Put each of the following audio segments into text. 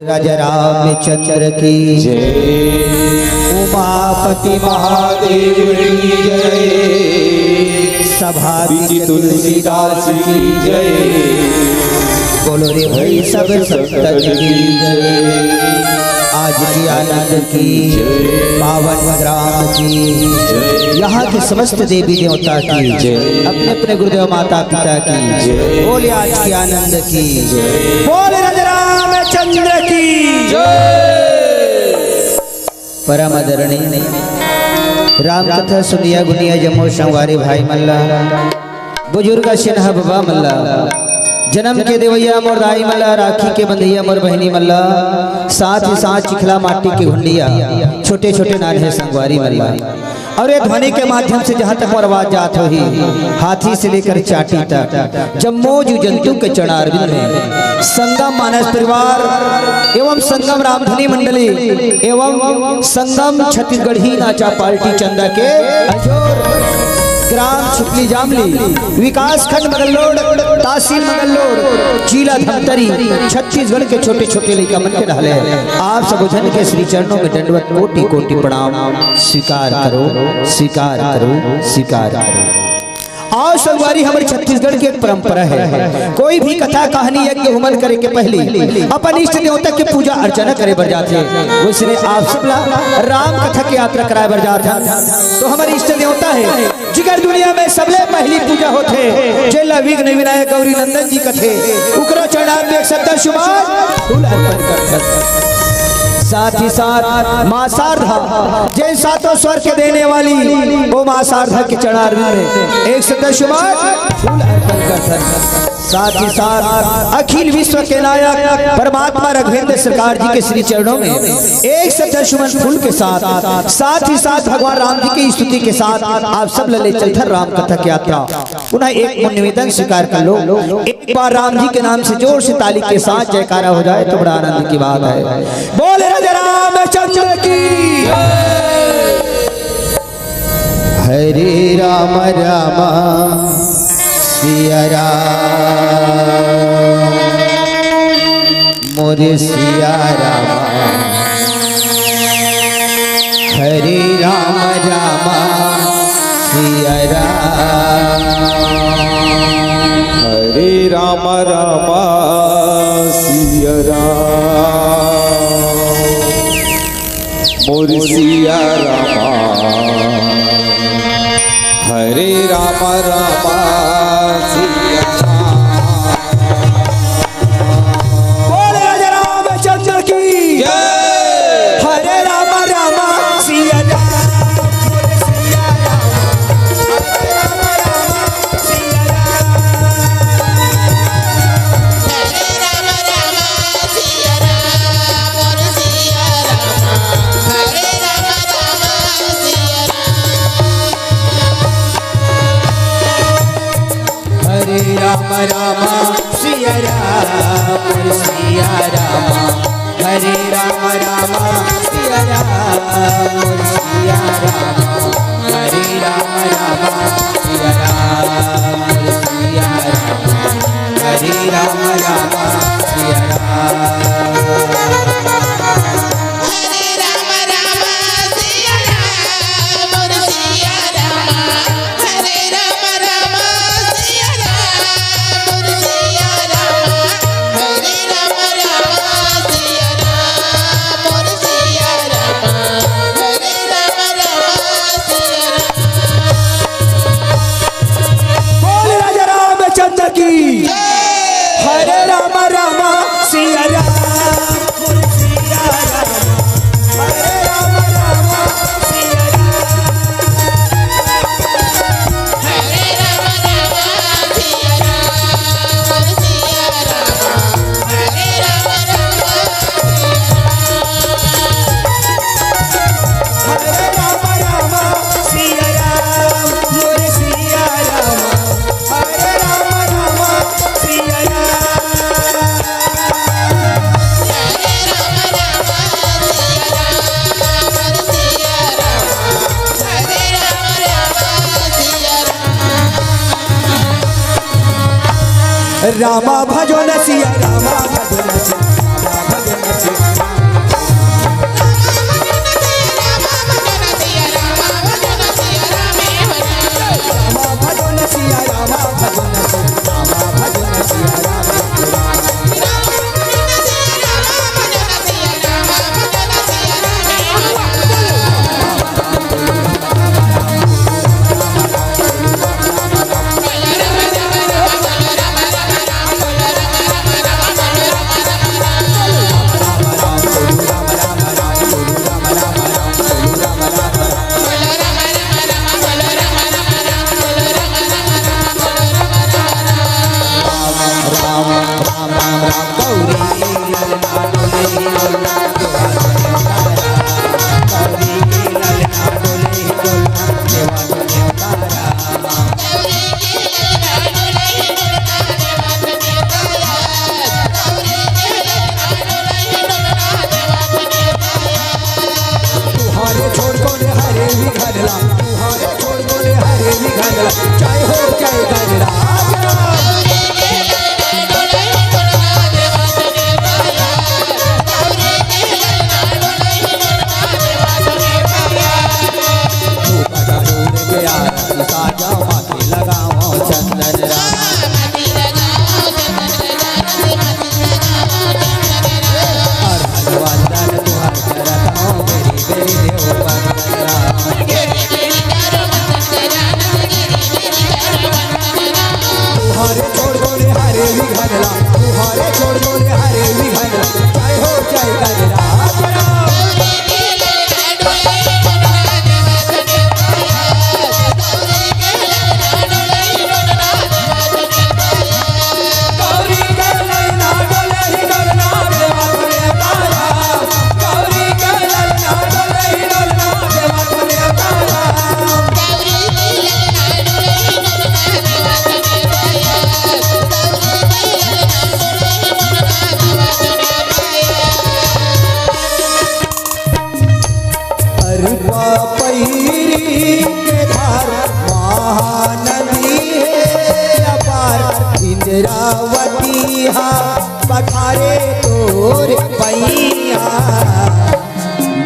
राजा रामचंद्र की जय। उमापति महादेव की जय। सभा बीच तुलसीदास की जय। बोलो रे भाई सब संतन की जय। आज की आनंद की पावन ग्राम की, यहाँ की समस्त देवी देवता की, अपने अपने गुरुदेव माता पिता की, बोले आज की आनंद की, बोले राजा रामचंद्र की परम आदरणीय राम कथा सुनिया गुनिया जमो संवारे भाई मल्ला, बुजुर्ग सिन्हा बाबा मल्ला, जन्म के देवैया मोर दाई मल्ला, राखी के बंधैया मोर बहनी मल्ला, साथ ही साथ चिखला माटी की हुंडिया, छोटे छोटे नान्हे संगवारी मल्ला। और ये ध्वनि के माध्यम से जहाँ तक मोर आवाज जात हो ही, हाथी से लेकर चाटी तक जम्मो जीव जंतु के चरणारविंद में संगम मानस परिवार एवं संगम रामधनी मंडली एवं संगम छत्तीसगढ़ी नाचा पार्टी चंदा के ग्राम छुपली जामली विकास खंड मगलोड तहसील मगलोड जिला धमतरी छत्तीसगढ़ के छोटे छोटे लड़का मन के ढाले आप सब जन के श्री चरणों में दंडवत कोटि कोटि प्रणाम स्वीकार करो स्वीकार करो स्वीकार करो। और संगवारी हमारे छत्तीसगढ़ की एक परंपरा है, कोई भी कथा कहानी यज्ञ होमन करे के पहले अपन इष्ट देवता की पूजा अर्चना करे बर जाते हैं। वैसे आप सब राम कथा की यात्रा कराए बर जाते हैं। तो हमारे इष्ट देवता है जिगर दुनिया में सबले पहली पूजा होते जेला विघ्न विनायक गौरी नंदन जी कथे उकरो चढ़ाव में 70 शुमार फूल अर्पण करते। साथ ही साथ मां शारदा जैन सातों स्वर के देने वाली वो मां शारदा के चढ़ाव में 110 शुमार फूल अर्पण करते हैं। साथ ही साथ अखिल विश्व के नायक परमात्मा राघवेंद्र सरकार जी के श्री चरणों में 110 शुमन फूल के साथ ही साथ भगवान राम जी की स्तुति के साथ आप सब लले चलथर राम कथा की यात्रा पुनः एक निवेदन स्वीकार कर लो। एक बार राम जी के नाम से जोर से ताली के साथ जयकारा हो जाए तो बड़ा आनंद की बात है। बोले राजा रामचंद्र की हरे राम राम सिया राम मोरे सिया राम हरे राम राम सिया राम हरे राम राम सिया राम मोर सिया राम हरे राम राम सिया राम। बोले राजा रामचंद्र की जय। हरे राम राम सिया राम राम सिया राम सिया राम हरे राम राम सिया राम सिया राम हरे राम राम सिया राम सिया राम हरे राम राम सिया राम हरे राम राम सिया राम सिया राम हरे राम राम सिया राम हरे राम राम सिया राम सिया राम हरे राम राम हरे राम राम सिया राम मोरे सिया राम हरे राम राम सिया राम रामा भजो न सिया रामा भजो न सिया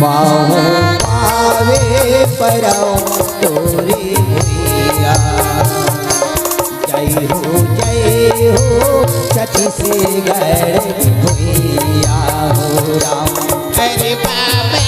बाहों पावे परौ तोरे भैया। जय हो सती से गढ़ भैया हो राम। अरे बाबा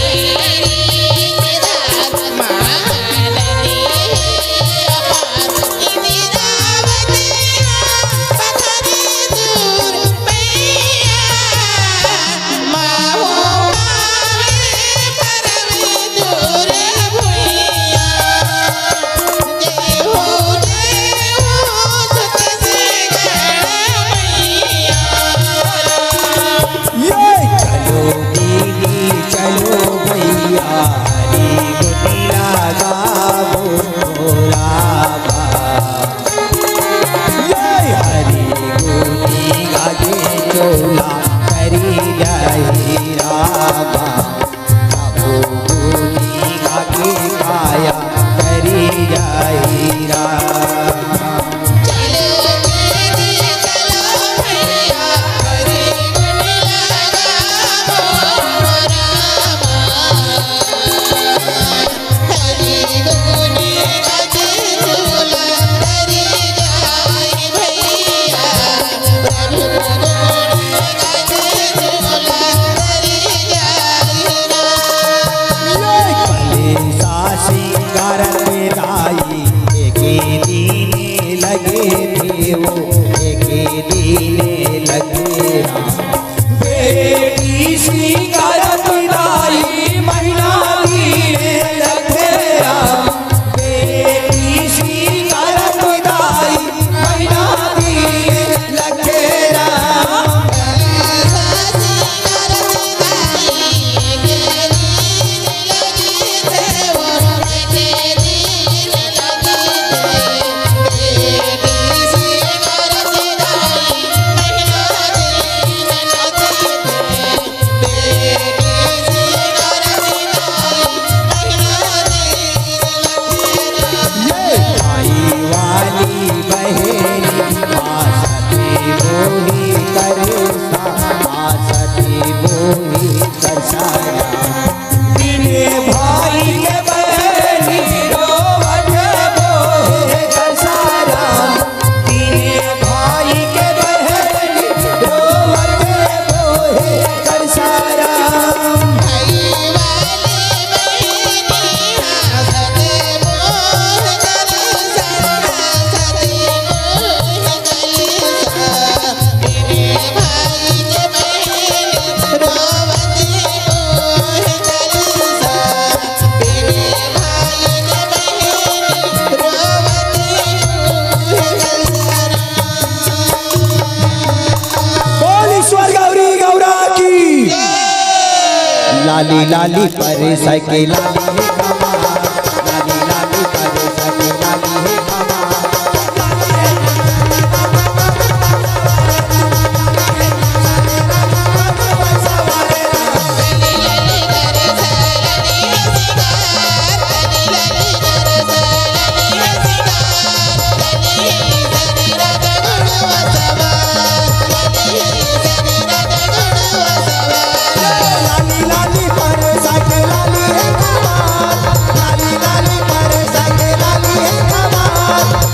लाली लाली पर सके लाली है कमाल, लाली लाली पर सके लाली है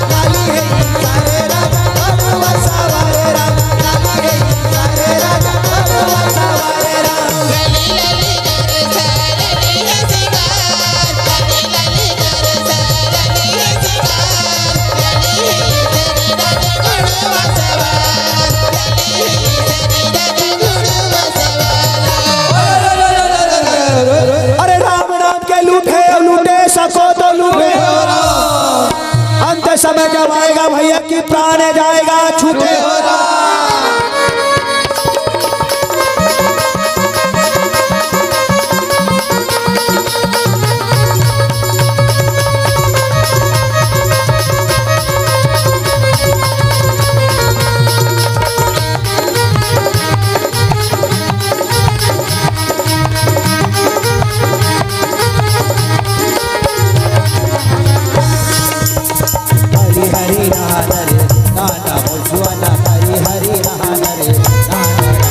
समय जब आएगा भैया की प्राण जाएगा छूटे हो हरि हरि नाना मुझुआना हरि हरि हरि नाना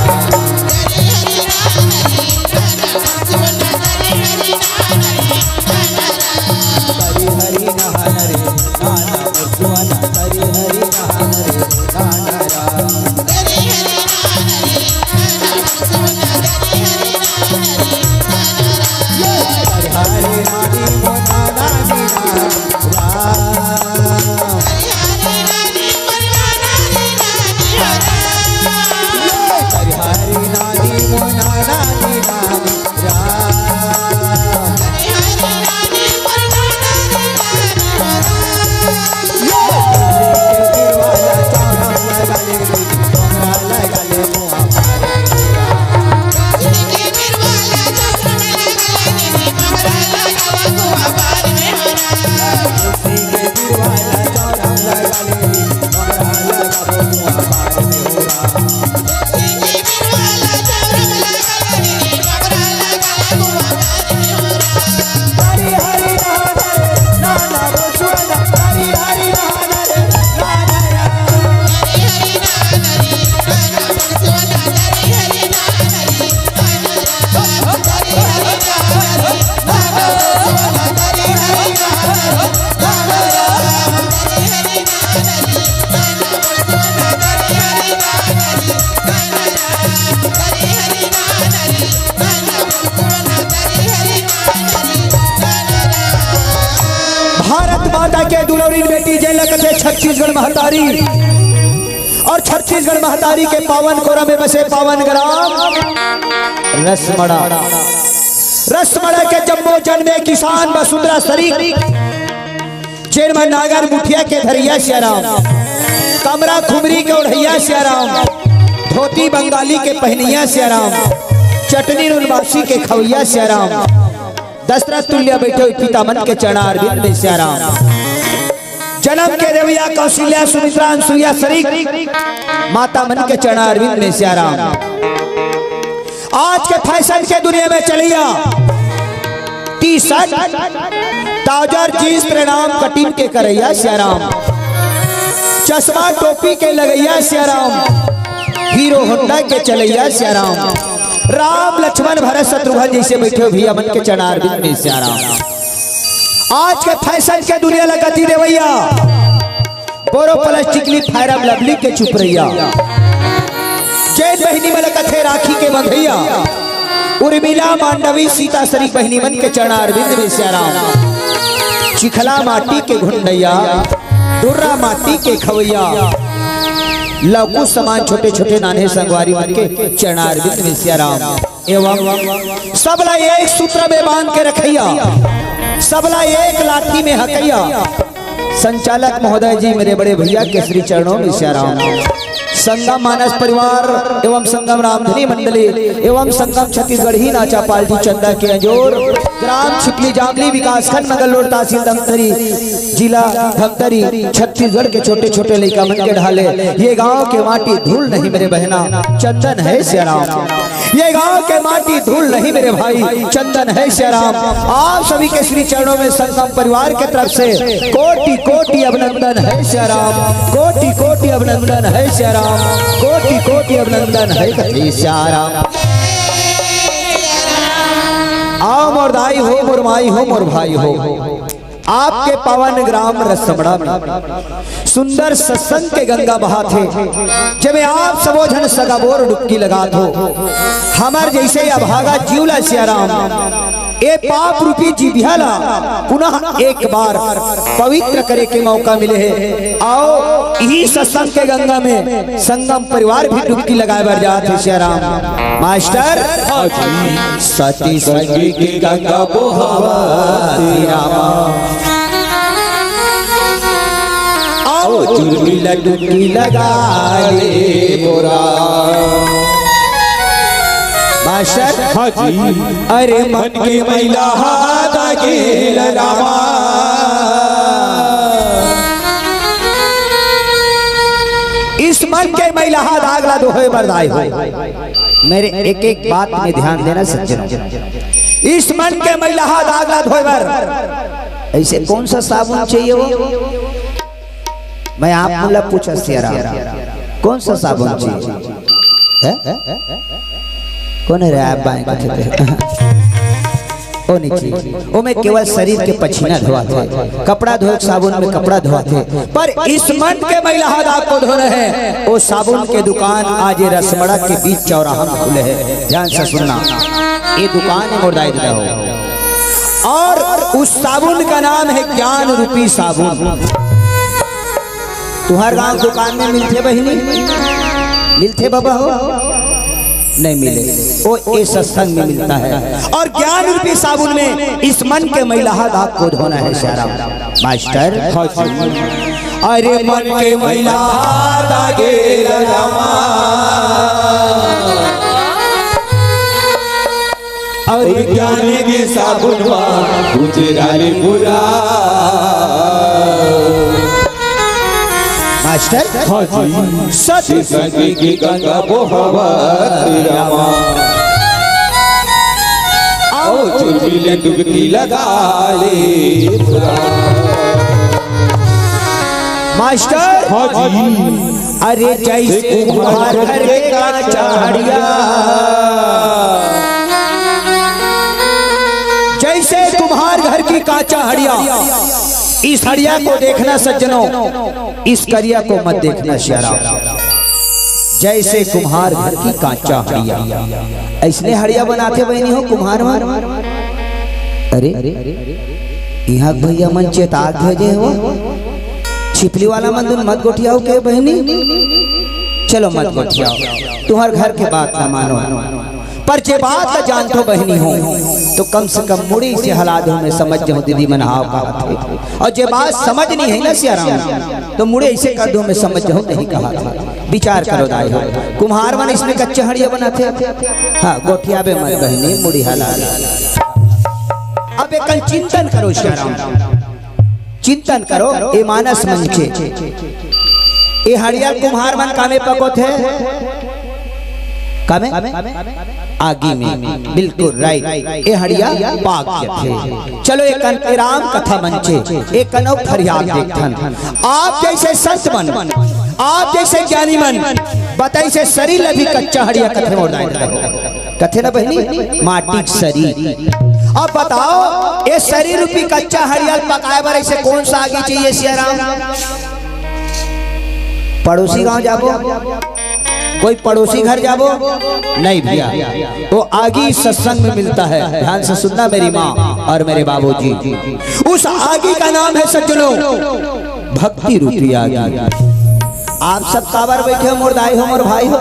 हरि हरि नहान रे नाना बसुआना हरि हरि नहान रे नाना राम हरि नानी मोना नानी राम हरि नानी मोना नानी नानी के दुलौरी बेटी जय लगते छत्तीसगढ़ महतारी और छत्तीसगढ़ महतारी के पावन कोरा में बसे पावन ग्राम रसमड़ा। रसमड़ा के जम्मो जन्मे किसान वसुंधरा शरीफ चेरमन नागर मुठिया के धरिया सियाराम कमरा खुमरी के ओढ़ैया सियाराम धोती बंगाली के पहनिया सियाराम चटनी उनवासी के खवैया सियाराम दशरथ तुल्य बैठे पिता मन के चढ़ार में सियाराम जन्म के देविया कौशल्या सुमित्रा अनसुईया शरीक माता मन के चढ़ार में सियाराम। आज के फैशन के दुनिया में चलिया टी शर्ट ट्राउजर जींस प्रणाम कटिंग के करैया सियाराम चश्मा टोपी के लगैया सियाराम हीरो होंडा के चलैया सियाराम राम लक्ष्मण भरत शत्रुघ्न जैसे बैठे भैया मन के चढ़ार में सियाराम। आज के फैशन के दुनिया लगाती देवैया बोरो प्लास्टिकली फायरम लवली के चुप रैया जैन बहनी में लगते राखी के बंधैया उर्मिला मांडवी सीता सरी बहनी मन के चढ़ार में सियाराम चिखला माटी के घुंडैया दुर्रा माटी के खवैया लघु समान छोटे छोटे नाने संगवारी मन के चढ़ार में सियाराम एवं सबला एक सूत्र में बांध के रखैया सबला एक लाठी में हकैया संचालक महोदय जी मेरे बड़े भैया के श्री चरणों में सियाराम संगम मानस परिवार एवं संगम रामधनी मंडली एवं संगम छत्तीसगढ़ ही नाचा पाल्टी चंदा के अंजोर ग्राम छिपली जामली विकासखंड मंगललोड तहसील धमतरी जिला धमतरी छत्तीसगढ़ के छोटे छोटे लड़का मन के ढाले ये गांव के माटी धूल नहीं मेरे बहना चंदन है सियाराम ये गांव के माटी धूल नहीं मेरे भाई चंदन है सियाराम। आप सभी के श्री चरणों में संगम परिवार के तरफ से कोटि कोटि अभिनंदन है सियाराम कोटि कोटि अभिनंदन है सियाराम कोटि कोटि अभिनंदन है सियाराम। आओ मोर दाई हो मोर माई हो मोर भाई हो आपके पावन ग्राम रसमड़ा में सुंदर सत्संग के गंगा बहा थे जब आप सबोझन सगाबोर डुबकी लगा दो हमार जैसे अभागा जीवला सियाराम ए पाप रूपी जीवियाला पुनः एक बार पवित्र करे के मौका मिले है। आओ यही सत्संग के गंगा में संगम परिवार भी डुबकी लगाए बर जाते सियाराम। मास्टर सती संगी की गंगा बोहावा आओ चुरमिला डुबकी लगा ले बोरा मास्टर अरे मन के मैला हाथ के रामा इस मन के मैला हाथ आगला दोहे बरदाई हो मेरे एक एक बात में ध्यान देना सज्जन इस मन के मैला हाथ आगला धोए बर ऐसे कौन सा साबुन चाहिए वो मैं आप मुला पूछा सियारा कौन सा साबुन चाहिए कौन है रे आप बाएं ओ नीचे ओ में केवल शरीर के पसीना धोते, कपड़ा धोए साबुन में कपड़ा धोते, पर इस मन के महिला दाग को धो रहे हैं। वो साबुन के दुकान आज रसमड़ा के बीच चौराहा में खुले हैं। ध्यान से सुनना, ये दुकान है मुर्दाई दिला हो, और उस साबुन का नाम है ज्ञान रूपी साबुन। तुम्हारे गांव दुकान में मिलते बहिनी, मिलते बाबा हो नहीं मिले, वो ये सत्संग में मिलता है। और ज्ञान रूपी साबुन में इस मन के मैला दाग को धोना है। श्याराम मास्टर, अरे मन के मैला दागे रामा, और ज्ञान के साबुन तुझे डाले बुरा। मास्टर सती सती की गंगा बोहवत रामा, आओ चुर्मिले डुबकी लगा ले। मास्टर अरे जैसे कुम्हार घर का चाहड़िया, जैसे कुम्हार घर की काचा हड़िया, इस हड़िया को देखना सज्जनों, इस करिया को मत देखना श्यारा। जैसे कुम्हार घर की काचा हड़िया, ऐसने हड़िया बनाते बहनी हो कुम्हार मार। अरे यहाँ भैया मन चेताक भेजे हो, छिपली वाला मंदिर मत गोठियाओ के बहनी, चलो मत गोठियाओ, तुम्हारे घर के बात ना मानो, पर जे बात का जानतो बहनी हो तो कम से कम मुड़ी से हला दो में समझ जाओ दीदी मनाओ कहा थे। और जे बात समझ नहीं है ना सियाराम, तो मुड़े ऐसे कर दो में समझ जाओ नहीं कहा था। विचार करो दाई हो, कुम्हार मन इसमें कच्चे हड़िया बनाते, हाँ गोठिया बे मत बहनी, मुड़ी हला। अब कल चिंतन करो सियाराम, चिंतन करो, ये मानस मंचे ये हड़िया कुम्हार मन कामे पको थे, कामे आगे में, बिल्कुल राइट, ये हड़िया पाक थे। चलो एक राम कथा मंचे, एक कनौ फरियाद देखथन। आप जैसे संत मन, आप जैसे ज्ञानी मन बताई से शरीर लभी कच्चा हड़िया कथे मोड़ कथे ना बहनी, माटी शरीर। अब बताओ ये शरीर रूपी कच्चा हड़िया पकाए बार ऐसे कौन सा आगे चाहिए सियाराम? पड़ोसी गांव जाबो, कोई पड़ोसी घर जाबो नहीं भैया, वो आगी सत्संग में मिलता है। ध्यान से सुनना मेरी माँ और मेरे बाबूजी, उस आगी का नाम है सज्जनों भक्ति रूपी आगी। आप सब काबर बैठे हो, मोर दाई हो, मोर भाई हो,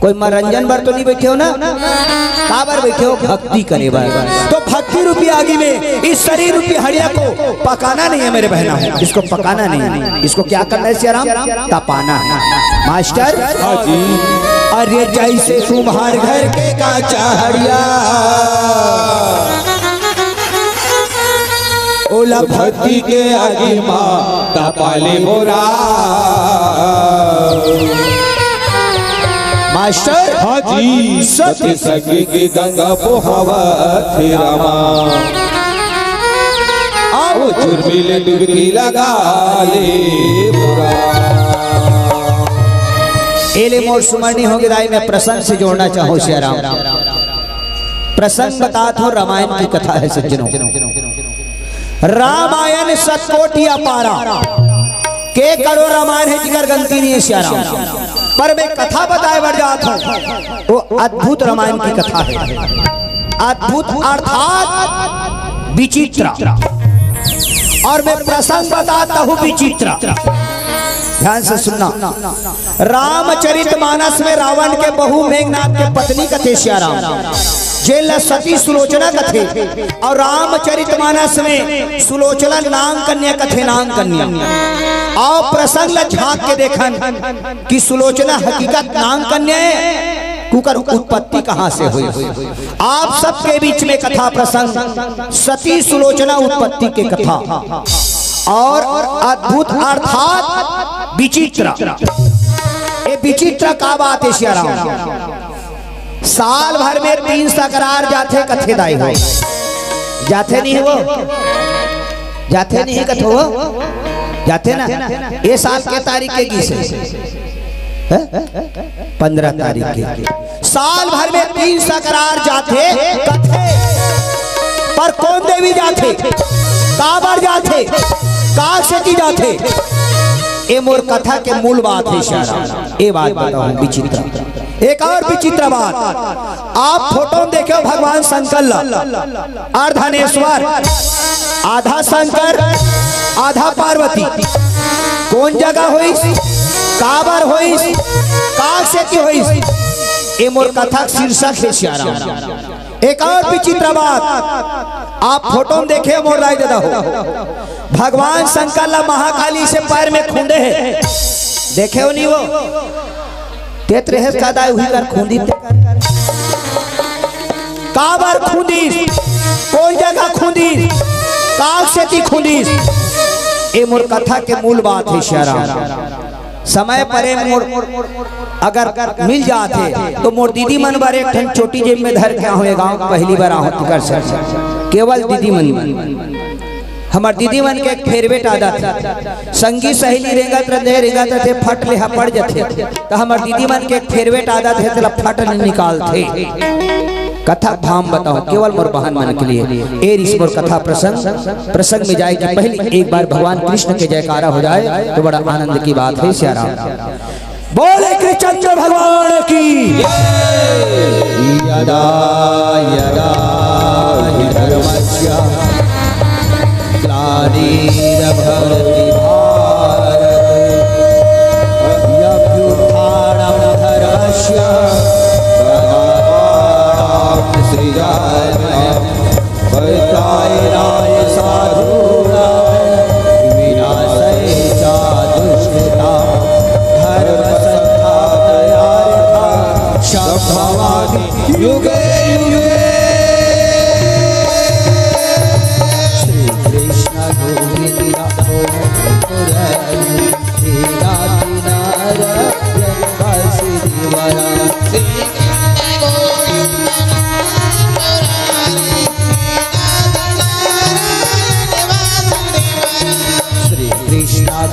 कोई मनोरंजन बर तो नहीं बैठे हो ना, काबर बैठे हो भक्ति करे बार। तो भक्ति रूपी आगी में इस शरीर रूपी हड़िया को पकाना नहीं है मेरे बहना, इसको पकाना नहीं है, इसको क्या करना है सियाराम? तपाना है। मास्टर अरे जैसे कुम्हार घर के काचा हड़िया, ओला भक्ति के आगे माँ तपाले मोरा। मास्टर हाजी सती सखी की गंगा बोहावत रामा, आओ चुर्मिले डुबकी लगा ले बुरा। एले मोर सुमरनी होगी दाई, मैं प्रसंग से जोड़ना चाहूँ सियाराम। प्रसंग बतात हो, रामायण की कथा है सज्जनों। रामायण सतकोटि अपारा, के करो रामायण है जिगर गंती नहीं है सियाराम, पर मैं कथा बताए बढ़ जाता हूँ, वो अद्भुत रामायण की कथा है। अद्भुत अर्थात विचित्र, और मैं प्रसंग बताता हूँ विचित्र। ध्यान से सुनना, रामचरितमानस में रावण के बहू मेघनाथ के पत्नी कथे सियाराम, जेल सती सुलोचना कथे, और रामचरितमानस में सुलोचना नाम कन्या कथे, नाम कन्या। और प्रसंग झांक के देखन कि सुलोचना हकीकत नाम कन्या है, कुकर उत्पत्ति कहां से हुई। आप सबके बीच में कथा प्रसंग सती सुलोचना उत्पत्ति के कथा, और अद्भुत अर्थात विचित्र। ये विचित्र का बात है सियाराम? साल भर में 3 सकरार जाते कथे दाई हो, जाते नहीं वो, जाते नहीं कथो वो, जाते ना। ये साल के तारीख के गीस है 15 तारीख के। साल भर में 3 सकरार जाते कथे, पर कौन देवी जाथे, काबर जाथे, का सेती जाथे, ए मोर कथा के मूल बात है श्यारा। ए बात बताओ विचित्र। एक और विचित्र बात, आप फोटो देखो भगवान शंकर अर्धनेश्वर, आधा शंकर आधा पार्वती, कौन जगह होइस, काबर होइस, का सेती होइस, ए मोर कथा शीर्षक है श्यारा। एक और विचित्र बात, आप फोटो में देखे मोर राय देता हो, भगवान शंकर ला महाकाली से पैर में खूंदे है, देखे हो नहीं वो तेत रहे कादा हुई कर खूंदी, काबर खूंदी, कौन जगह खूंदी, काग से ती खूंदी, ए मोर कथा के मूल बात है श्यारा। समय परे मोर अगर मिल जाते तो मोर दीदी मन बार एक ठन छोटी जेब में धर के हुए गांव पहली बार आहत कर सर, केवल दीदी मन, हमार दीदी मन के एक फेवरेट आदत है, संगी सहेली रेंगत रहे फट ले पड़ जाते, तो हमार दीदी मन के एक फेवरेट आदत है तला फट निकालते। कथा भाम बताओ केवल मोर बहन मन के लिए, ए रिस मोर कथा प्रसंग में जाए कि पहले एक बार भगवान कृष्ण के जयकारा हो जाए तो बड़ा आनंद की बात है श्यारा। बोले कृष्ण भगवान की यदा यदा धर्मस्य ग्लानिर्भवति भारत अभ्युत्थानं धर्मस्य परित्राणाय साधूनां विनाशाय च दुष्कृतां धर्मसंस्थापनार्थं सम्भवामि युगे युगे। श्री कृष्ण गोविंद मुरारी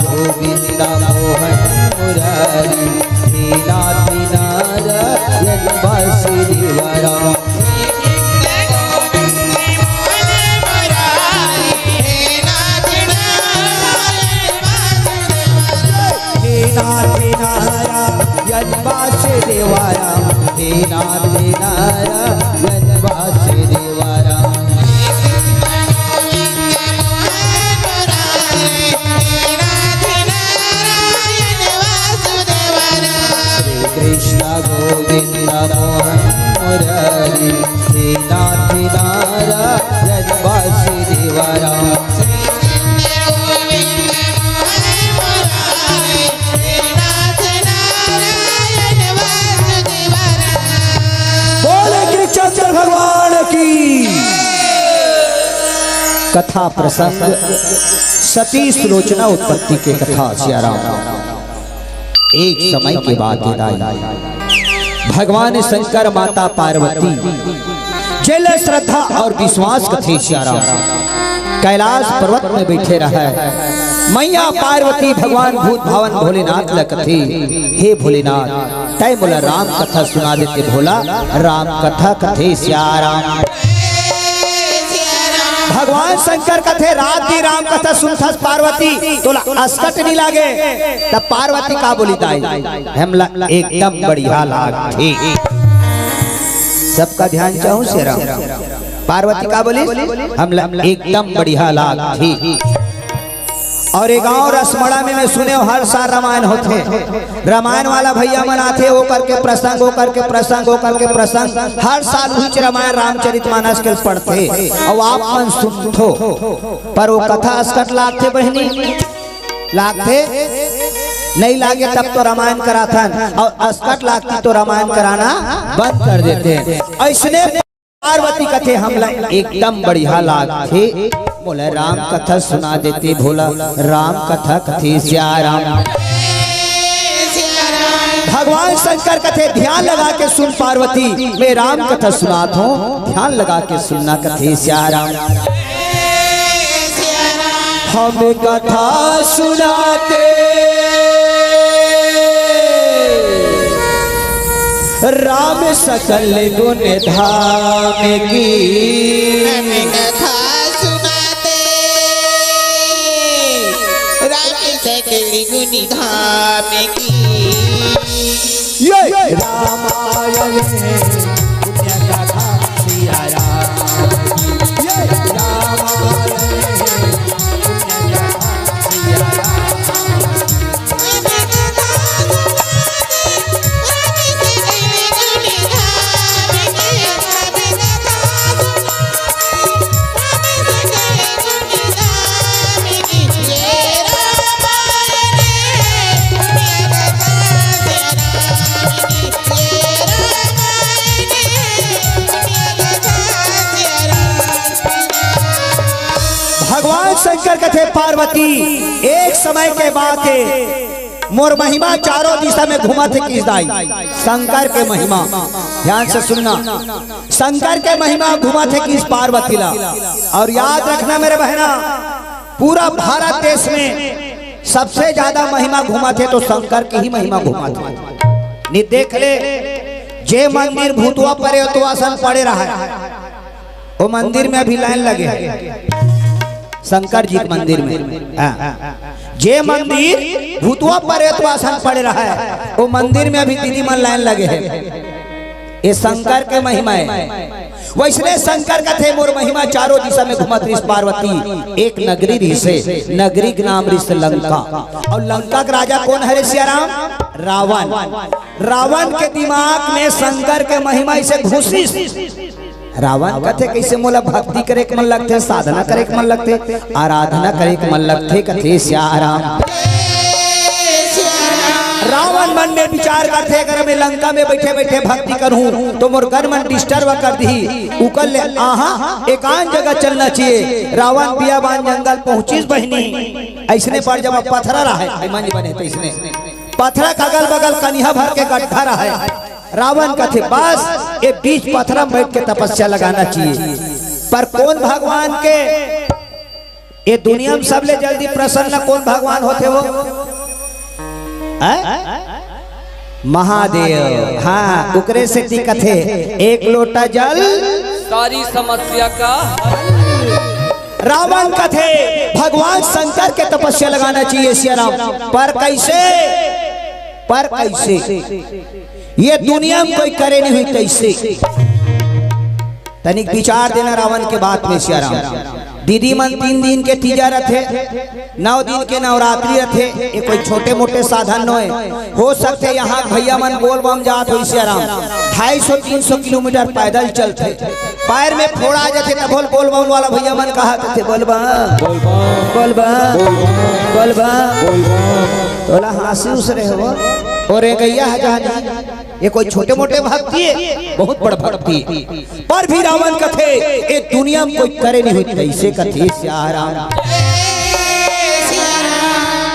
गोविंद मोहन मुरारी लीला नारायण वासुदेवरा। नारायण वासुदेवरा, हे नारायण वासुदेवरा। कृष्ण गोविंद मोहन मुरारी हे नारायण वासुदेवरा। बोले कृष्ण भगवान की। कथा प्रसंग सती सुलोचना उत्पत्ति के कथा श्याराम। एक समय के बाद भगवान शंकर माता पार्वती जल श्रद्धा और विश्वास कथे श्याराम कैलाश पर्वत में बैठे रहे। मैया पार्वती भगवान भूत भावन भोलेनाथ लकथे, हे भोलेनाथ तय मोला राम कथा सुना देते भोला, राम कथा कथे श्याराम। भगवान शंकर कथे रात की राम कथा सुनथस पार्वती तोला अस्कट नहीं लागे, तब पार्वती का बोली दाई हमला एकदम बढ़िया लागे। सबका ध्यान चाहूं से राम, पार्वती का बोली हमला एकदम बढ़िया लागे। और एक गाँव रसमड़ा में मैं सुने हर साल रामायण होते, रामायण वाला भैया मन आते वो करके प्रसंग, वो करके प्रसंग, वो करके प्रसंग, हर साल हुई रामायण रामचरितमानस के पढ़ते और आप मन सुनथो, पर वो कथा अस्कट लागते बहनी, लागते नहीं लागे तब तो रामायण कराथन, और अस्कट लागती तो रामायण कराना बंद कर देते। ऐसने पार्वती कथे हमला एकदम बढ़िया लागते, बोले राम कथा सुना देते भोला, राम कथा कथे श्याराम। भगवान शंकर कथे ध्यान लगा के सुन पार्वती, मैं राम कथा सुनाता हूँ, ध्यान लगा के सुनना कथे श्याराम। हम कथा सुनाते राम सकल गुण धाम की, सकल गुनी धाम की। ये रामायण है पुण्य कथा सिया राम की। ये रामायण है पुण्य कथा सिया राम। भगवान शंकर कथे पार्वती एक समय के बाद मोर महिमा चारों दिशा में घुमा थे किस दाई। शंकर के महिमा ध्यान से सुनना, शंकर के महिमा घुमा थे किस पार्वती ला। और याद रखना मेरे बहना, पूरा भारत देश में सबसे ज्यादा महिमा घुमा थे तो शंकर की ही महिमा घुमा थे। नहीं देख ले, जे मंदिर भूतवा परे तो आसन पड़े रहा है, वो मंदिर में अभी लाइन लगे है शंकर जी के मंदिर में। जे मंदिर भूतवा परे तो आसन पड़े रहा है, वो मंदिर में अभी दीदी मन लाइन लगे है। ये शंकर के महिमा है। वैसने शंकर का थे मोर महिमा चारों दिशा में घुमत रिस पार्वती। एक नगरी रिसे, नगरी के नाम रिस लंका। और लंका का राजा कौन है रे सियाराम? रावण। रावण के दिमाग में शंकर के महिमा इसे घुसी। रावण कथे कैसे मोला भक्ति करे के मन लगते, साधना करे के मन लगते, आराधना करे के मन लगते कथे सियाराम। रावण मन में विचार करते अगर मैं लंका में बैठे बैठे भक्ति करूं तो मोर घर मन डिस्टर्ब कर दी। उकल ले आहा एकांत जगह चलना चाहिए। रावण बियाबान जंगल पहुंची बहनी, ऐसने पर जब पथरा रहा है मन बने तो इसने पथरा का अगल बगल कनिहा भर के गड्ढा रहा है। रावण कथे बस ये बीच पथरा में बैठ के तपस्या लगाना चाहिए। पर कौन भगवान के ये दुनिया में सबले जल्दी प्रसन्न कौन भगवान होते वो? महादेव। हाँ, उकरे से दिक्कत है, एक लोटा जल सारी समस्या का। रावण कथे भगवान शंकर के तपस्या लगाना चाहिए सियाराम। पर कैसे? पर कैसे? ये दुनिया में कोई करे नहीं हुई कैसे? तनिक विचार देना रावण के बात में सियाराम। दीदी मन 3 दिन के तीजा रथे, 9 दिन के नवरात्रि रथे। ये कोई छोटे मोटे साधन न हो सकते। यहाँ भैया मन बोल बम जात हो सियाराम 250-300 किलोमीटर पैदल चलते, पैर में फोड़ा जाते तब बोल बम वाला भैया मन कहा थे बोल बम बोल बम बोल बम तोला हंसी उस रहे हो। और एक गैया है जहाँ ये कोई छोटे मोटे भक्ति है, बहुत बड़ भक्ति। पर भी रावण कथे ये दुनिया में कोई करे नहीं हुई कैसे कथे सियाराम।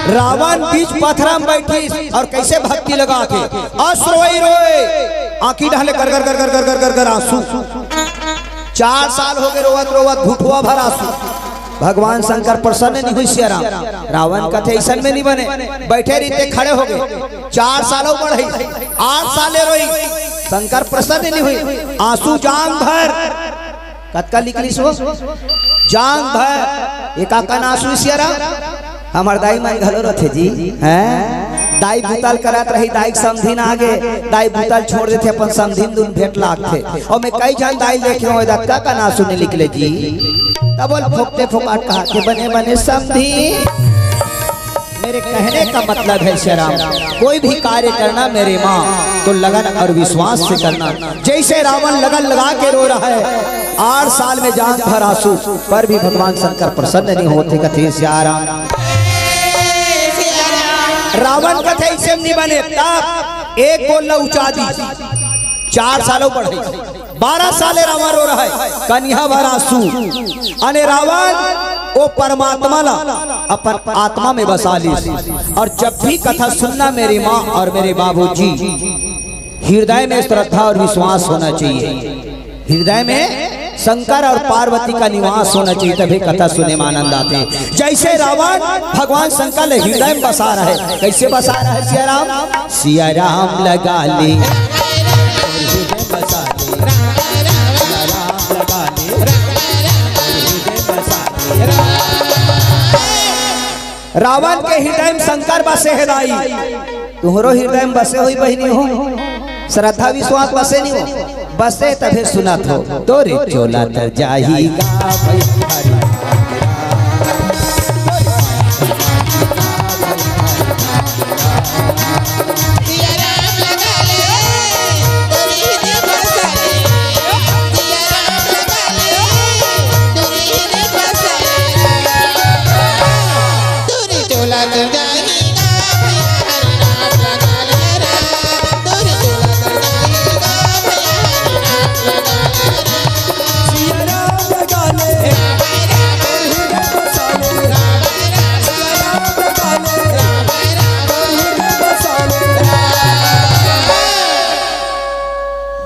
रावण बीच पथरा में बैठी और कैसे भक्ति लगा के अश्रोई रोए, आंखी ढाले कर कर कर कर कर कर कर कर आंसू। 4 साल हो गए रोवत रोवत घुटुआ भर आंसू। भगवान शंकर प्रसन्न नहीं हुई सियाराम। रावण कथे ऐसा में नहीं बने, बैठे रहते खड़े हो गए। 4 सालों बढ़े 8 साले रोई, शंकर प्रसन्न नहीं हुई। आंसू जांग भर कतका निकली सो जांग भर। एक काका आंसू सियाराम हमार दाई मन घलो रथे जी हैं। दाई बुतल करत रही, दाई समधिन आगे दाई बुतल छोड़ देते अपन समधिन दुन भेट लागते। और मैं कई जान दाई देखे हो दक्का का ना सुने निकले जी तब बोल फोकते फोकाट कहा के बने बने समधी। मेरे कहने का मतलब है सियाराम, कोई भी कार्य करना मेरे माँ तो लगन और विश्वास से करना। जैसे रावण लगन लगा के रो रहा है, 8 साल में जान भर आंसू, पर भी भगवान शंकर प्रसन्न नहीं होते कथे सियाराम। रावण कथे ऐसे नहीं बने, तब एक बोल उचा दी। 4 सालों बढ़े 12 साले रावण रो रहा है, कन्या भर आंसू। अने रावण वो परमात्मा ला अपन आत्मा में बसा ली। और जब भी कथा सुनना मेरी माँ और मेरे बाबूजी, हृदय में श्रद्धा और विश्वास होना चाहिए। हृदय में शंकर और पार्वती का निवास होना चाहिए, तभी कथा सुने में आनंद आते हैं। जैसे रावण भगवान शंकर ले हृदय में बसा रहा है, कैसे बसा रहा है सियाराम? सियाराम लगा ले रावण के हृदय में शंकर बसे है दाई, तुम्हारो हृदय में बसे हुई बहनी हो, श्रद्धा विश्वास बसे नहीं हो, बसे तभी सुनत हो तोरे चोला तर जाहीगा।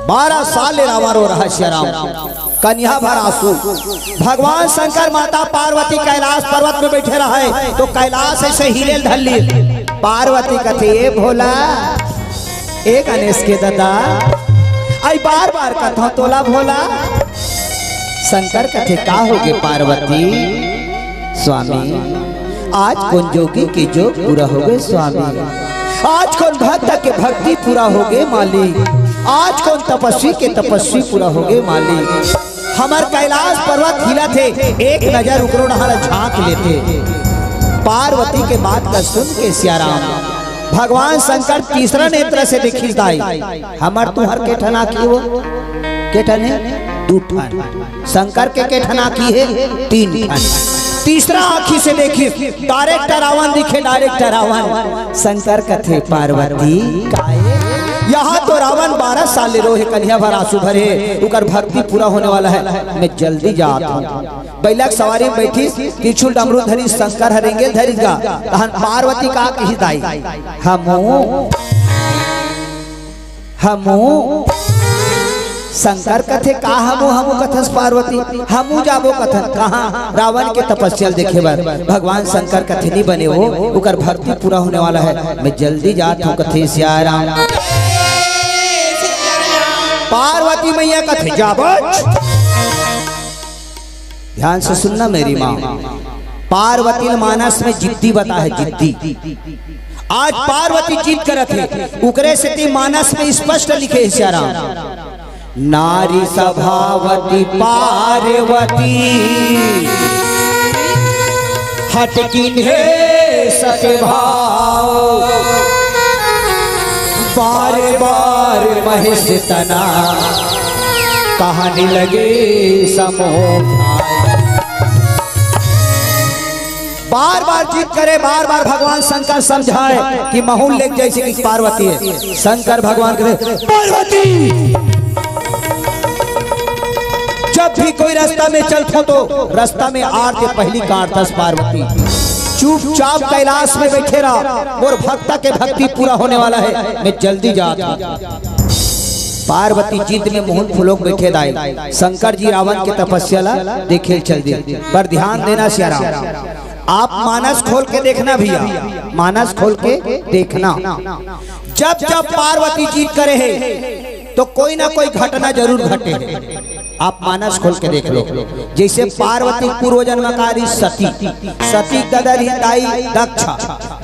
बारह साल रावण रो रहस्य राम कन्या भर आंसू। भगवान शंकर माता पार्वती कैलाश पर्वत में बैठे रहे तो कैलाश ऐसे हिले धल्ली। पार्वती कथे ए भोला ए गणेश के दादा आई बार बार कथा तोला भोला। शंकर कथे का होगे पार्वती स्वामी आज कौन जोगी के जोग पूरा हो गए स्वामी, आज कौन भक्त के भक्ति पूरा हो गए मालिक, आज कौन तपस्वी के तपस्वी पूरा हो गए मालिक। हमार कैलाश पर्वत हिला थे एक नजर उकरो नहर झांक लेते। पार्वती के बात का सुन के सियाराम भगवान शंकर तीसरा नेत्र से देखी दाई हमार तुहर के ठना की हो के ठने दू ठन, शंकर के ठना की है तीन ठन। तीसरा आंखी से देखी डायरेक्ट रावण दिखे, डायरेक्ट रावण। शंकर कथे पार्वती यहाँ तो रावण 12 साल ले रोहे कन्या भर आंसू भरे, उकर भक्ति पूरा होने वाला है, मैं जल्दी जाता हूँ। बैलक सवारी बैठी त्रिशूल डमरू धरी शंकर हरेंगे धरिगा तहन पार्वती का कही दाई हमू शंकर कथे का हमू कथस पार्वती हमू जाबो कथन कहाँ रावण के तपस्या देखे बार भगवान शंकर कथे नहीं बने हो, उकर भक्ति पूरा होने वाला है, मैं जल्दी जाता हूँ कथे सियाराम। पार्वती मैया कथे जाबो, ध्यान से सुनना मेरी माँ। पार्वती मानस में जिद्दी बता है जिद्दी, आज पार्वती जिद करत है उकरे से मानस में स्पष्ट लिखे है सियाराम। नारी सभावती पार्वती हटकिन है सके भाव, बार बार महेश तना कहानी लगे समोह। बार बार जीत करे, बार बार भगवान शंकर समझाए कि महूल लेक जैसे कि पार्वती है। शंकर भगवान कहते पार्वती जब भी कोई रास्ता में चलते तो रास्ता में आरती पहली काटस पार्वती। चुपचाप कैलाश में बैठे रहा और भक्ता के भक्ति पूरा होने वाला है, मैं जल्दी जाता। पार्वती जिद में मोहन फुलोक बैठे दाई। शंकर जी रावण के तपस्या ला देखे चल दिए। पर ध्यान देना सियाराम, आप मानस खोल के देखना भैया, मानस खोल के देखना। जब जब पार्वती जीत करे है तो कोई ना कोई घटना जरूर घटे है। आप मानस खोल के देख लो। जैसे पार्वती पूर्व जन्मकारी सती ददर हिताई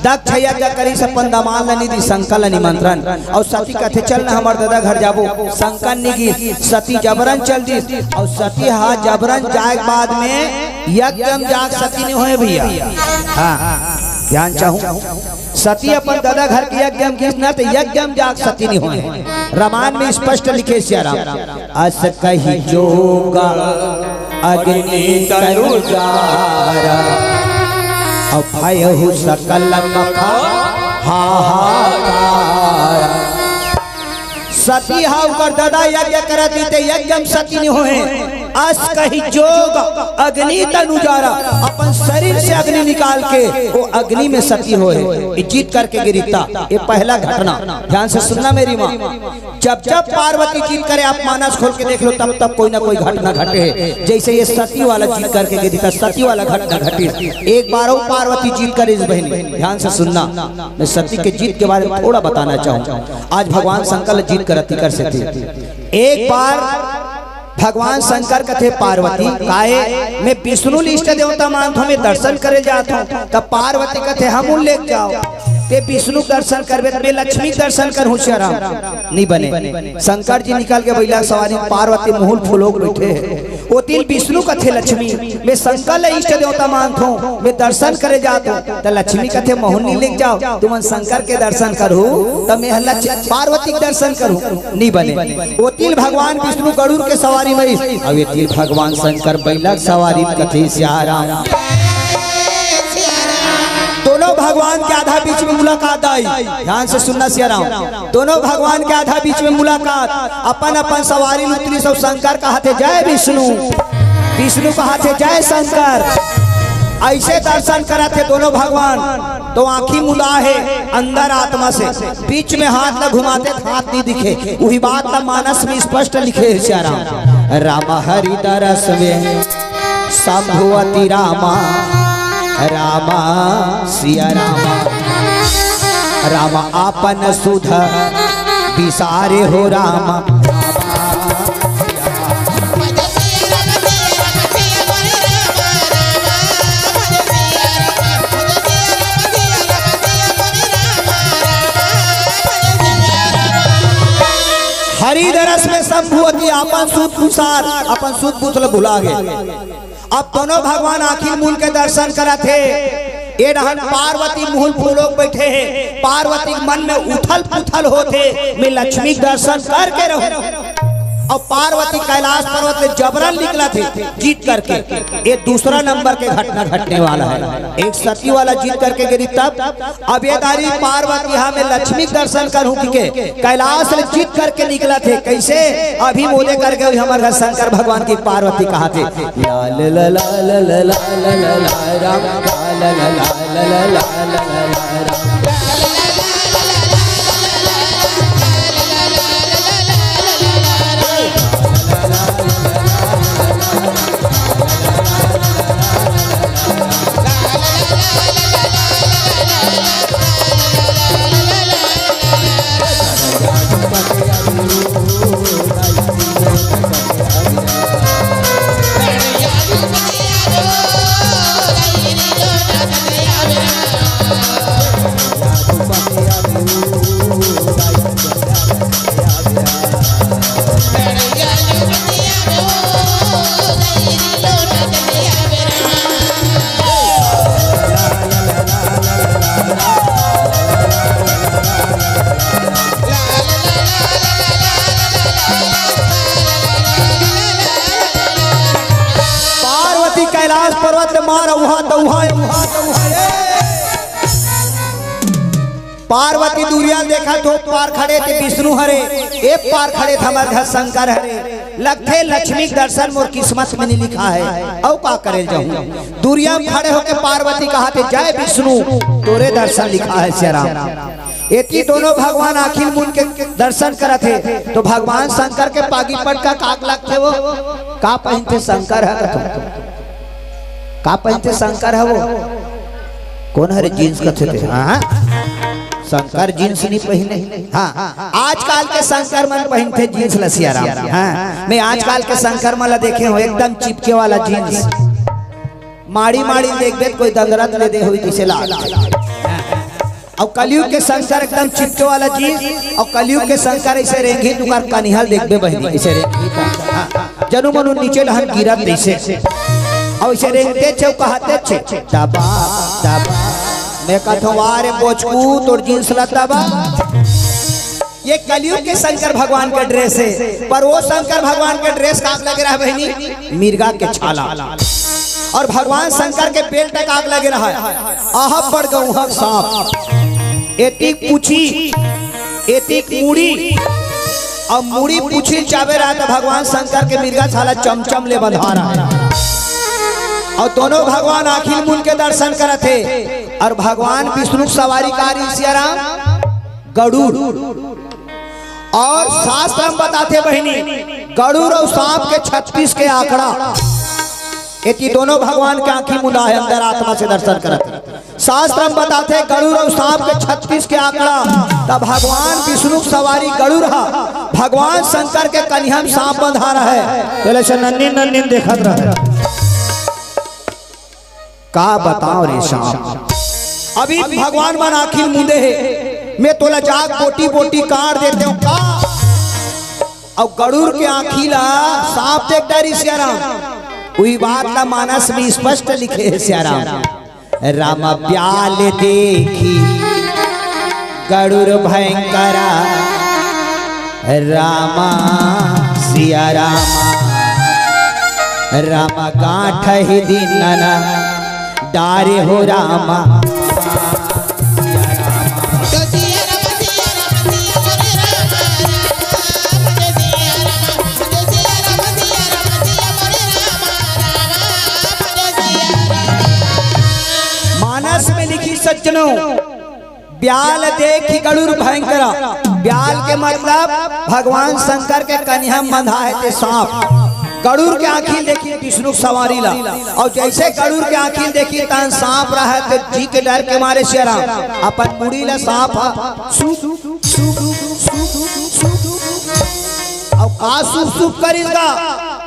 दक्ष यज्ञ करी सपन दमाल निधि संकल निमंत्रण और सती कथे चल न हमार दादा घर जाबो संकन निगी सती जबरन चल दी और सती हा जबरन जाए बाद में यज्ञ जाग सती नहीं होए भैया। हाँ ध्यान चाहूं, सती अपन दादा घर के यज्ञ न तो यज्ञ जाग सती नहीं होए। रामायण में स्पष्ट लिखे सियाराम अस कही जोगा अग्नि तरुजारा अभयहु सकल मखा हाहाकार। सती हा उकर दादा यज्ञ करती ते यज्ञ सती नहीं होए। अस कही जोग अग्नि तनुजारा अपन शरीर से अग्नि निकाल के वो अग्नि में सती होए जीत करके गिरीता। ये पहला घटना, ध्यान से सुनना मेरी माँ। जब जब पार्वती जीत करे आप मानस खोल के देख लो तब तब कोई ना कोई घटना घटे है। जैसे ये सती वाला जीत करके गिरीता, सती वाला घटना घटी। एक बार वो पार्वती जीत कर इस बहनी, ध्यान से सुनना, मैं सती के जीत के बारे में थोड़ा बताना चाहूँ। आज भगवान शंकर जीत कर कर सकती। एक बार भगवान शंकर कथे पार्वती काहे मैं विष्णु इष्ट देवता मानता हूँ, मैं दर्शन करे जाता हूँ। तब पार्वती कथे हम ले जाओ ते विष्णु दर्शन करबे, मैं लक्ष्मी दर्शन कर होशियाराम नहीं बने। शंकर जी निकल के बैला सवारी, पार्वती मुहुल फुलोक बैठे वो तीन विष्णु कथे लक्ष्मी, मैं शंकर इष्ट देवता मानता हूँ, मैं दर्शन करे जाता हूँ। तो लक्ष्मी कथे मोहनी ले जाओ, तुम शंकर के दर्शन करू तब मैं पार्वती के दर्शन करूँ नहीं बने। वो तीन भगवान विष्णु गरुड़ के सवारी में, अब ये तीन भगवान शंकर बैला सवारी कथे सियाराम। दोनों भगवान के आधा बीच में मुलाकात आई, ध्यान से सुनना सियाराम। दोनों भगवान के आधा बीच में मुलाकात, अपन अपन सवारी उतरी, सब शंकर का हाथे जय विष्णु, विष्णु का हाथे जय शंकर। ऐसे दर्शन करा थे दोनों भगवान, तो आंखी मुदा है अंदर आत्मा से, बीच में हाथ न घुमाते हाथ नहीं दिखे, वही बात न मानस में स्पष्ट लिखे है सियाराम। राम हरि दरस में शंभुवती रामा, रामा सिया रामा, रामा आपन सुध विसारे हो रामा। हरिदरस में शंभुवती आपन सूत पुसार, अपन सूत पुतल भुला गए। अब दोनों भगवान आखिर मूल के दर्शन करा थे। ये रहन पार्वती मुहुल फूलोक बैठे हैं, पार्वती मन में उथल पुथल होते, मैं लक्ष्मी दर्शन करके रहूं। और पार्वती कैलाश पर्वत से जबरन निकला थे जीत करके। ये दूसरा नंबर के घटना घटने वाला है। एक सती वाला जीत करके गिरी, तब अब ये दारी पार्वती यहाँ में लक्ष्मी दर्शन करूं के कैलाश से जीत करके निकला थे। कैसे अभी मोदे करके हमारे घर शंकर भगवान की पार्वती कहा थे लाल ला ला ला ला ला ला ला राम ला ला ला ला ला ला ला पार्वती दूरिया देखा तो पार खड़े थे विष्णु हरे, एक पार खड़े थे हमारे घर शंकर हरे। लगते लक्ष्मी दर्शन मोर किस्मत में नहीं लिखा है, औ का करे जाऊं। दूरिया में खड़े होके पार्वती कहा थे जय विष्णु, तोरे दर्शन लिखा है सियाराम। एती दोनों भगवान आखिर मुन के दर्शन करा थे। तो भगवान शंकर के पागी पट का काक लगते वो का पहनते शंकर है, का पहनते शंकर है वो कौन हरे जींस कथे थे। हाँ शंकर जींस नहीं पहने। हाँ आजकल के शंकर मन पहनते जींस लसिया राम। हाँ मैं आजकल के शंकर मन देखे हो एकदम चिपके वाला जींस, माड़ी माड़ी देख देख कोई दंगरत ले दे हुई जैसे लाल। और कलयुग के शंकर एकदम चिपके वाला जींस, और कलयुग के शंकर ऐसे रेंगी दुकान कनिहाल देखबे बहनी ऐसे रेंगी जनू मनु नीचे लहन गिरत जैसे, और ऐसे रेंगते छे कहते छे दबा दबा मैं कथवारे बोचकू तोर जींस लताबा। ये कलयुग के शंकर भगवान का ड्रेस है, पर वो शंकर भगवान के ड्रेस का लगे रहा बहनी मिर्गा के छाला, और भगवान शंकर के बेल्ट तक आग लगे रहा है। आह पड़ गऊ सांप, एतिक पूछी एतिक मुड़ी, और मुड़ी पूछी चावे रहा था भगवान शंकर के मिर्गा छाला चमचम ले बंधा रहा है। और दोनों भगवान आखिर मुन के दर्शन करे थे। और भगवान विष्णु सवारी कारी सियाराम गरुड़, और शास्त्र हम बताते बहनी गरुड़ और सांप के 36 के आंकड़ा। ये दोनों भगवान के आंखी मुदा है, अंदर आत्मा से दर्शन करते। शास्त्र हम बताते गरुड़ और सांप के 36 के आंकड़ा। तब भगवान विष्णु सवारी गरुड़, भगवान शंकर के कन्हैया में सांप बंधा रहा है, बोले से नन्नी नन्नी देखत रहे। का बताओ रे सांप, अभी भगवान मन आखिर मुंदे है, मैं तोला जाग बोटी बोटी काट देते हूँ का। और गरुड़ के आखिला सांप देख डरी सियाराम, वही बात ला मानस में स्पष्ट लिखे है सियाराम। रामा प्याल देखी गरुड़ भयंकरा, रामा सिया रामा, रामा गांठ ही दीनना डारे हो रामा। मानस में लिखी सज्जनों, ब्याल देखी गरुड़ भयंकरा, ब्याल के मतलब भगवान शंकर के कन्हैया बंधा है ते सांप। गरुड़ के आँखिल देखी विष्णु सवारी ला, और जैसे गरुड़ के आँखिल देखी तन सांप रहा है तो जी के डर के मारे शेराम अपन मुड़ी ला सांप और का सूप सूप करेगा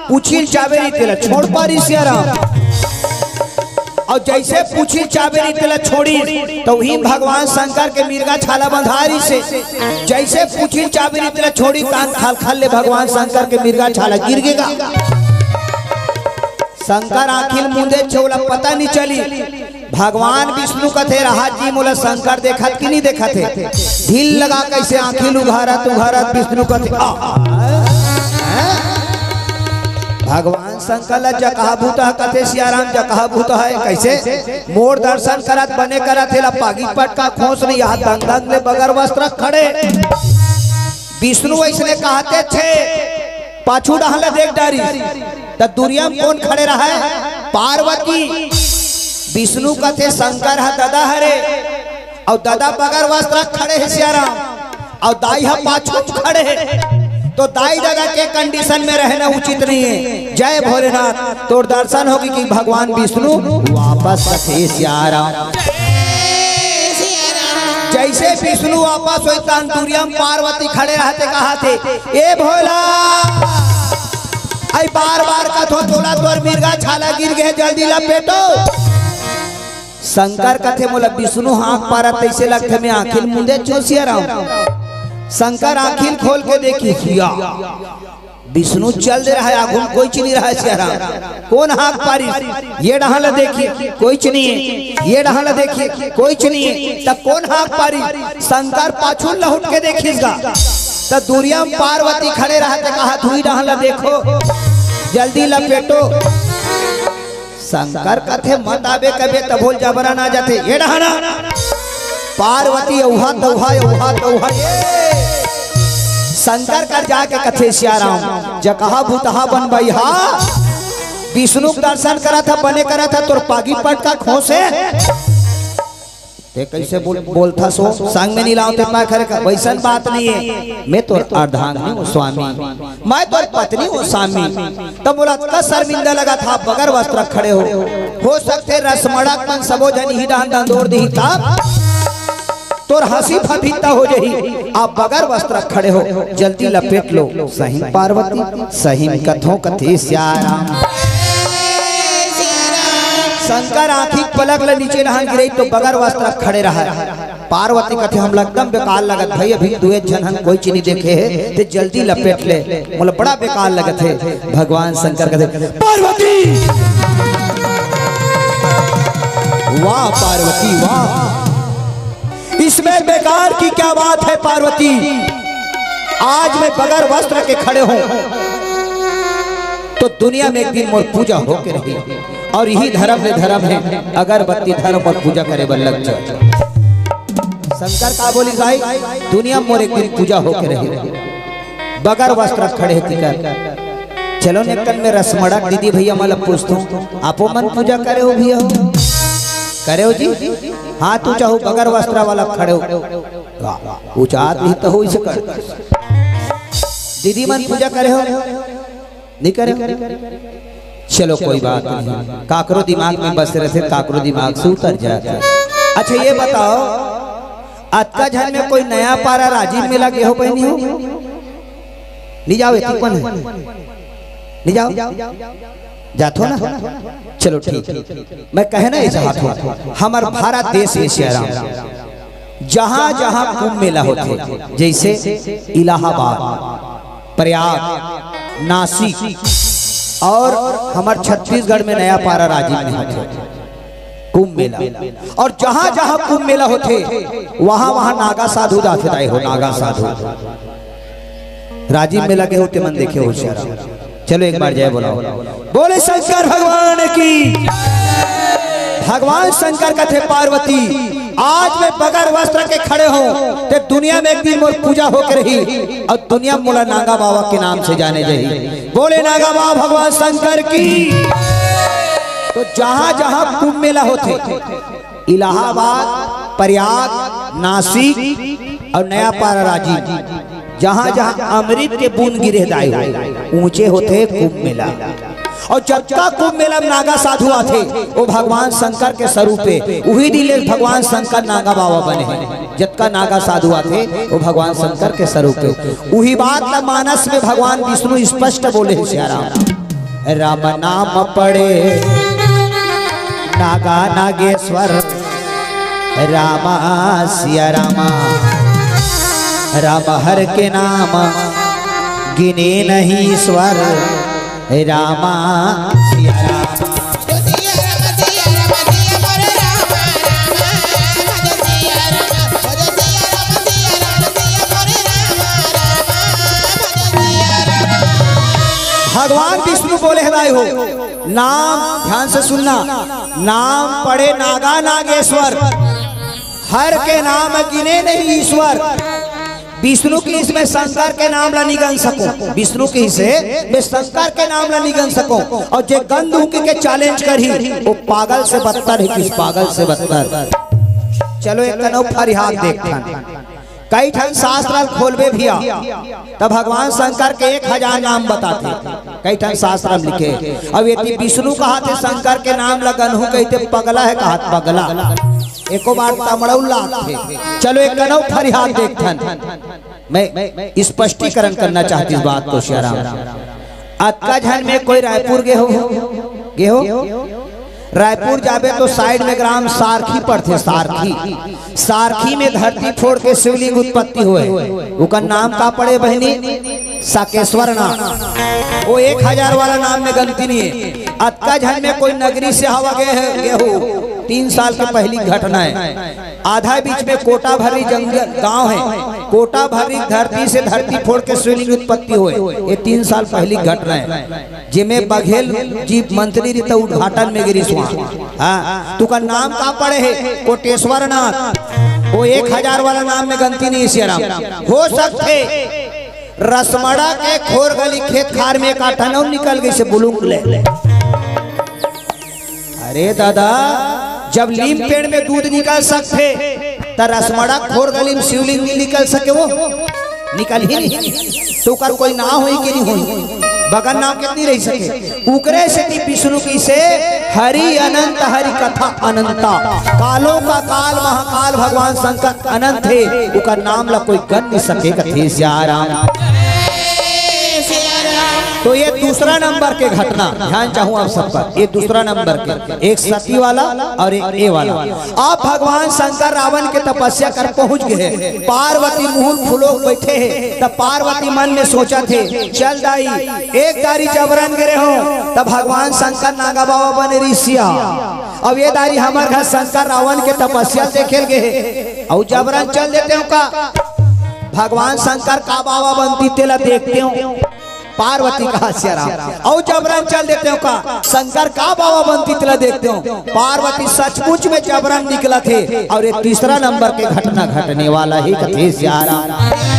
पूछिल चावेरी तेला छोड़ पारी शेराम। और जैसे पूछी चाबेरी तेला छोड़ी तो ही भगवान शंकर के मिर्गा छाला बंधारी से, जैसे पूछी चाबेरी तेला छोड़ी कान खाल खाल ले भगवान शंकर के मिर्गा छाला गिर गएगा। शंकर आखिल मुंदे छोला पता नहीं चली, भगवान विष्णु कथे रहा जी मोला शंकर देखत कि नहीं देखत है, ढील लगा कैसे आखिल उघारत उघारत विष्णु कथे भगवान शंकर जकहा भूत कथे सियाराम जकहा भूत है कैसे मोर दर्शन करत बने करत है पागी पटका खोस नहीं यहाँ दंग दंग ले बगर वस्त्र खड़े। विष्णु ऐसने कहते थे पाछू डहले देख डारी तो दुनिया में कौन खड़े रहा है, पार्वती। विष्णु कथे शंकर है दादा हरे और दादा बगर वस्त्र खड़े है सियाराम और दाई है पाछू खड़े है, तो दाई जगह के कंडीशन में रहना उचित नहीं है। जय भोलेनाथ, तो दर्शन होगी कि भगवान विष्णु वापस कथे सियाराम। जैसे विष्णु वापस हुई तंतुरिया पार्वती खड़े रहते कहा थे ए भोला आई बार बार कथो तोला तोर मिर्गा छाला गिर गए जल्दी लपेटो। शंकर कथे बोला विष्णु हाथ पारा तैसे लगते में आखिल मुंदे चो सियाराम। शंकर आखिल खोल के देखी किया विष्णु चल दे रहा है, आगुन कोई नहीं रहा है सियाराम। कौन हाथ पारी, ये डहल देखिए कोई नहीं है, ये डहल देखिए कोई नहीं है, तब कौन हाथ पारी। शंकर पाछू लहुट के देखिएगा तब दूरिया में पार्वती खड़े रहते कहा धुई डहल देखो जल्दी लपेटो। शंकर कथे मत आबे कबे तब बोल जबरा ना जाते ये डहना पार्वती उहा तउहा उहा तउहा। शंकर कर जाके कथे सियाराम जकहा भूतहा बन बइहा, विष्णु दर्शन करा था बने करा था तोर पागी पटका खोसे ते कैसे बोलता सो संग में नहीं लाओते पा खरे का वैसन बात नहीं है। मैं तो अर्धांगिनी हूँ स्वामी, मैं तो पत्नी हूँ स्वामी। तब बोला का शर्मिंदा लगा था बगर वस्त्र खड़े हो सकते रसमड़क मन सबो जन ही डांड दंदोर दी तब तोर हंसी फफीता हो जही, आप बगर वस्त्र खड़े हो जल्दी लपेट लो। सही पार्वती सही कथों कथे सियाराम। शंकर आँखी पलक ले नीचे नहा गिरे तो बगर वस्त्र खड़े रहा। पार्वती कथे हम एकदम बेकार लगत भाई, अभी दुए जन हम कोई चीज नहीं देखे है ते जल्दी लपेट ले, मतलब बड़ा बेकार लगत है। भगवान शंकर कथे पार्वती वाह पार्वती वाह, इसमें बेकार की क्या बात है पार्वती। आज मैं बगैर वस्त्र के खड़े हूं तो दुनिया में एक दिन मोर पूजा होके रही, और यही धर्म में धर्म है अगरबत्ती धर्म और पूजा करे बल्लभ। शंकर का बोली भाई दुनिया मोर एक दिन पूजा होके रही, बगैर वस्त्र खड़े थे। चलो निकल में रसमड़क दीदी भैया मला पूछता आपो मन पूजा करे हो भैया करे हो जी, हाँ तू चाहो बगर वस्त्र वाला खड़े हो ऊंचा नहीं तो हो इसे कर। दीदी मन पूजा करे हो नहीं करे, चलो कोई बात नहीं, काकरो दिमाग में बस रहे थे काकरो दिमाग से उतर जाए। अच्छा ये बताओ अतका झन में कोई नया पारा राजीव में लगे हो बहनी हो नहीं जाओ इतनी कौन है नहीं जाओ जातो ना चलो ठीक मैं कहना ही चाहता हूँ हमार भारत देश में शेराम जहाँ जहाँ कुंभ मेला होते जैसे इलाहाबाद प्रयाग नासिक और हमारे छत्तीसगढ़ में नया पारा राजीव में होते कुंभ मेला और जहाँ जहाँ कुंभ मेला होते वहाँ वहाँ नागा साधु जाते हो नागा साधु राजीव मेला के होते मन देखे हो शेराम चलो एक बार जय बोलाओ बोले शंकर भगवान की भगवान शंकर का थे पार्वती आज मैं बगैर वस्त्र के खड़े हो तो दुनिया में एक दिन मोर पूजा होकर रही और दुनिया मोला नागा बाबा के नाम से जाने जाही बोले नागा बाबा भगवान शंकर की। तो जहां जहां कुंभ मेला होते इलाहाबाद प्रयाग नासिक और नया पारा राजीव जहां जहां अमृत के बूंद गिरे दाए ऊंचे होते कुंभ मेला और जब तक कुंभ मेला में नागा साधु आते वो भगवान शंकर के स्वरूप पे वही दिले भगवान शंकर नागा बाबा बने हैं जब का नागा साधु आते वो भगवान शंकर के स्वरूप पे वही बात का मानस में भगवान विष्णु स्पष्ट बोले श्याराम राम नाम पड़े नागा नागेश्वर रामा सिया रामा राम हर के नाम गिने नहीं ईश्वर रामा सिया रामा भगवान विष्णु बोले हदाय हो नाम ध्यान से सुनना नाम पढ़े नागा नागेश्वर हर के नाम गिने नहीं ईश्वर विष्णु की इसमें शंकर के नाम ला निगन सको विष्णु की से मैं शंकर के नाम ला निगन सको और जे गंधु के चैलेंज करी वो पागल से बदतर है किस पागल से बदतर चलो एक कनौ फरिहाद देखता कई ठन शास्त्र खोलबे भी तब भगवान शंकर के 1000 नाम बताते कई ठन शास्त्र लिखे अब यदि विष्णु कहा थे शंकर के नाम लगन हो कहते पगला है कहा पगला एको बार तमड़ौला थे चलो एक कनौ फरिहाद देखथन मैं स्पष्टीकरण करना चाहती इस बात को श्याराम अक्का झन में कोई रायपुर गे हो रायपुर जाबे तो साइड में ग्राम सारखी पड़ते सारखी में धरती फोड़ के शिवलिंग उत्पत्ति हुए उनका नाम का पड़े बहनी साकेश्वर नाम वो 1000 वाला नाम में गलती नहीं है अक्का झन में कोई नगरी से हवा गए हो 3 साल की पहली घटना है आधा बीच में कोटा भरी जंगल गांव है कोटा भरी धरती से धरती फोड़ के शिवलिंग उत्पत्ति हुए ये 3 साल पहली घटना है जिसमें बघेल जी मंत्री रीता उद्घाटन में गिरी हाँ तू का नाम का पड़े है कोटेश्वर नाथ वो 1000 वाला नाम में गलती नहीं श्याराम हो सकते रसमड़ा के खोर गली खेत खार में एक आठनौ निकल गई से बुलुंग ले अरे दादा जब नीम पेड़ में दूध निकल सकते तो रसमड़ा खोर गली में शिवलिंग नहीं निकल सके वो निकल ही नहीं तो कर कोई ना होई कि नहीं होई बगन नाम कितनी रह सके उकरे से विष्णु की से हरि अनंत हरि कथा अनंता कालों का काल महाकाल भगवान शंकर अनंत है उनका नाम ला कोई गन नहीं सकेगा थे श्याराम तो ये दूसरा नंबर के घटना ध्यान चाहूँ आप सबका ये दूसरा नंबर के एक सती वाला और एक ए वाला आप भगवान शंकर रावण के तपस्या कर पहुंच गए पार्वती मुहुल फूलों बैठे हैं तब पार्वती मन में सोचा थे चल दाई एक दारी जबरन गिरे हो तब भगवान शंकर नागा बाबा बने ऋषिया अब ये दारी हमारे घर शंकर रावण के तपस्या देखे गए और जबरन चल देते हो का भगवान शंकर का बाबा बनती तेला देखते हो पार्वती का श्याराम और जबरन चल देते हो का शंकर का बाबा बनती तेला देखते हो पार्वती सचमुच में जबरन निकला थे और ये तीसरा नंबर के घटना घटने वाला ही कथे श्याराम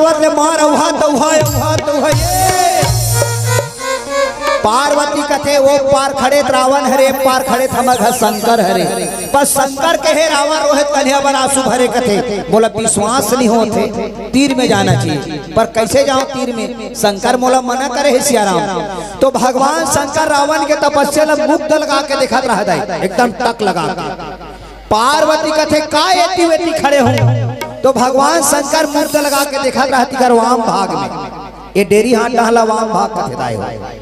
पर्वत ले मार उहा तो पार्वती कथे वो पार खड़े रावण हरे पार खड़े थमक शंकर हरे पर शंकर के हे रावण रोहित कन्हैया बन आंसू भरे कथे बोला विश्वास नहीं होते तीर में जाना चाहिए पर कैसे जाओ तीर में शंकर मोला मना करे है सियाराम तो भगवान शंकर रावण के तपस्या में मुक्त लगा के दिखत रह जाए एकदम टक लगा पार्वती कथे का एती वेती खड़े हो तो भगवान शंकर मुक्त लगा के दिखत रहती कर वाम भाग में ये डेरी हाथ डाला वाम भाग कथे दाए हो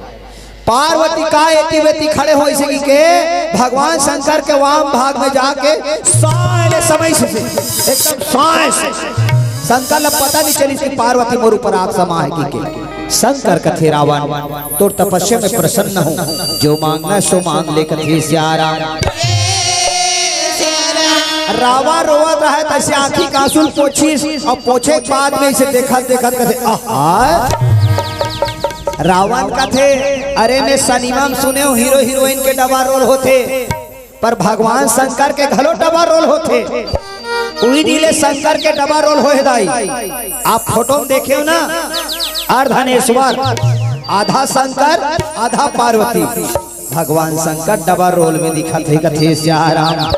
पार्वती का एती वेती खड़े हो इसे के भगवान शंकर के वाम भाग में जाके सारे समय से एकदम साए से शंकर ला पता नहीं चली कि पार्वती मोर ऊपर आग समा है के शंकर कथे रावण तो तपस्या में प्रसन्न हो जो मांगना सो मांग ले कथे सियारा रावण रोवत रहे तैसे आंखी का आंसू पोछी और पोछे के बाद में इसे देखत देखत कथे आहा रावण का थे अरे में सनीमा में सुने हो हीरो हीरोइन के डबा रोल होते पर भगवान शंकर के घलो डबा रोल होते उही ढीले शंकर के डबा रोल हो दाई आप फोटो में देखे हो ना अर्धनेश्वर आधा शंकर आधा पार्वती भगवान शंकर डबा रोल में दिखा थे कथे सियाराम